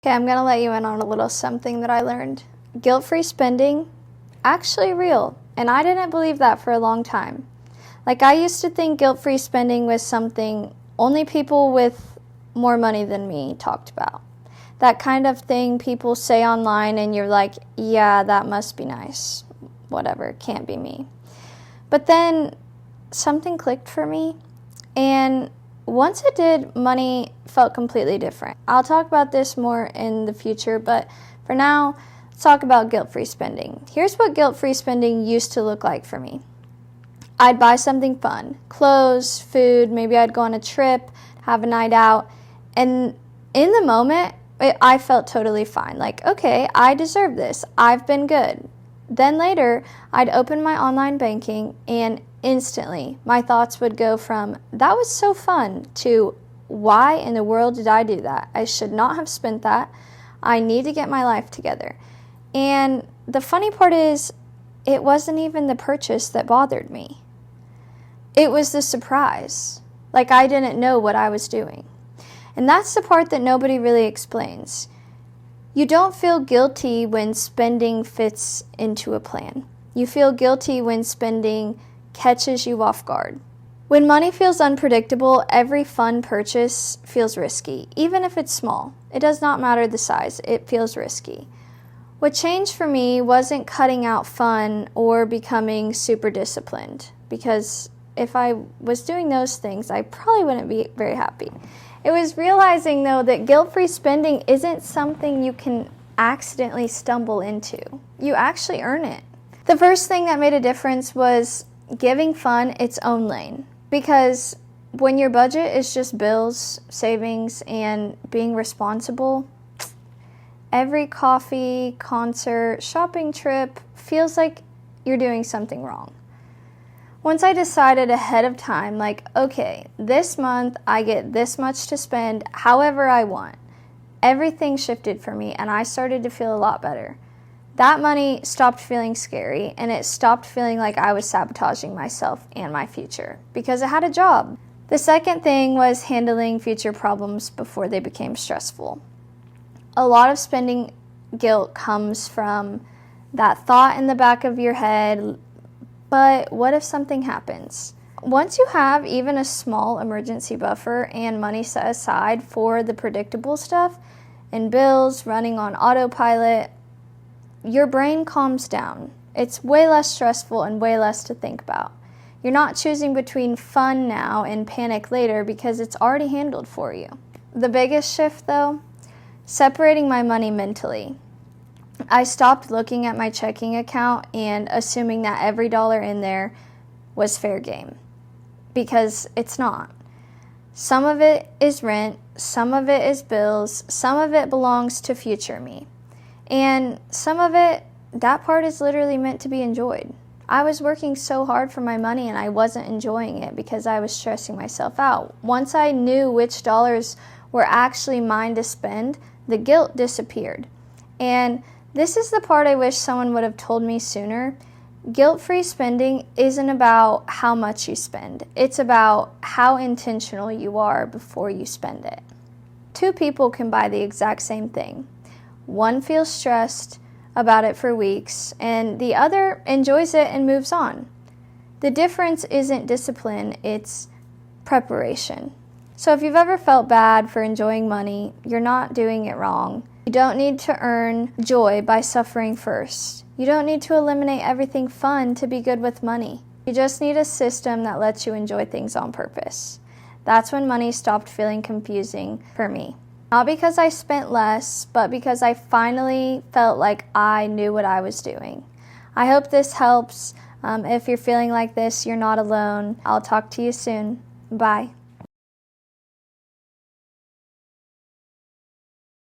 Okay, I'm gonna let you in on a little something that I learned. Guilt-free spending, actually real, and I didn't believe that for a long time. Like, I used to think guilt-free spending was something only people with more money than me talked about. That kind of thing people say online and you're like, yeah, that must be nice. Whatever, can't be me. But then something clicked for me, and once it did, money felt completely different. I'll talk about this more in the future, but for now, let's talk about guilt-free spending. Here's what guilt-free spending used to look like for me. I'd buy something fun, clothes, food, maybe I'd go on a trip, have a night out, and in the moment, I felt totally fine. Like, okay, I deserve this. I've been good. Then later, I'd open my online banking and instantly my thoughts would go from, that was so fun, to why in the world did I do that? I should not have spent that. I need to get my life together. And the funny part is, it wasn't even the purchase that bothered me. It was the surprise. Like, I didn't know what I was doing. And that's the part that nobody really explains. You don't feel guilty when spending fits into a plan. You feel guilty when spending catches you off guard. When money feels unpredictable, every fun purchase feels risky, even if it's small. It does not matter the size, it feels risky. What changed for me wasn't cutting out fun or becoming super disciplined, because if I was doing those things, I probably wouldn't be very happy. It was realizing, though, that guilt-free spending isn't something you can accidentally stumble into. You actually earn it. The first thing that made a difference was giving fun its own lane. Because when your budget is just bills, savings, and being responsible, every coffee, concert, shopping trip feels like you're doing something wrong. Once I decided ahead of time, like, okay, this month I get this much to spend however I want, everything shifted for me and I started to feel a lot better. That money stopped feeling scary and it stopped feeling like I was sabotaging myself and my future because I had a job. The second thing was handling future problems before they became stressful. A lot of spending guilt comes from that thought in the back of your head, but what if something happens? Once you have even a small emergency buffer and money set aside for the predictable stuff and bills running on autopilot, your brain calms down. It's way less stressful and way less to think about. You're not choosing between fun now and panic later because it's already handled for you. The biggest shift, though, separating my money mentally. I stopped looking at my checking account and assuming that every dollar in there was fair game, because it's not. Some of it is rent, some of it is bills, some of it belongs to future me, and some of it, that part is literally meant to be enjoyed. I was working so hard for my money and I wasn't enjoying it because I was stressing myself out. Once I knew which dollars were actually mine to spend, the guilt disappeared. And this is the part I wish someone would have told me sooner. Guilt-free spending isn't about how much you spend. It's about how intentional you are before you spend it. Two people can buy the exact same thing. One feels stressed about it for weeks, and the other enjoys it and moves on. The difference isn't discipline, it's preparation. So if you've ever felt bad for enjoying money, you're not doing it wrong. You don't need to earn joy by suffering first. You don't need to eliminate everything fun to be good with money. You just need a system that lets you enjoy things on purpose. That's when money stopped feeling confusing for me. Not because I spent less, but because I finally felt like I knew what I was doing. I hope this helps. If you're feeling like this, you're not alone. I'll talk to you soon. Bye.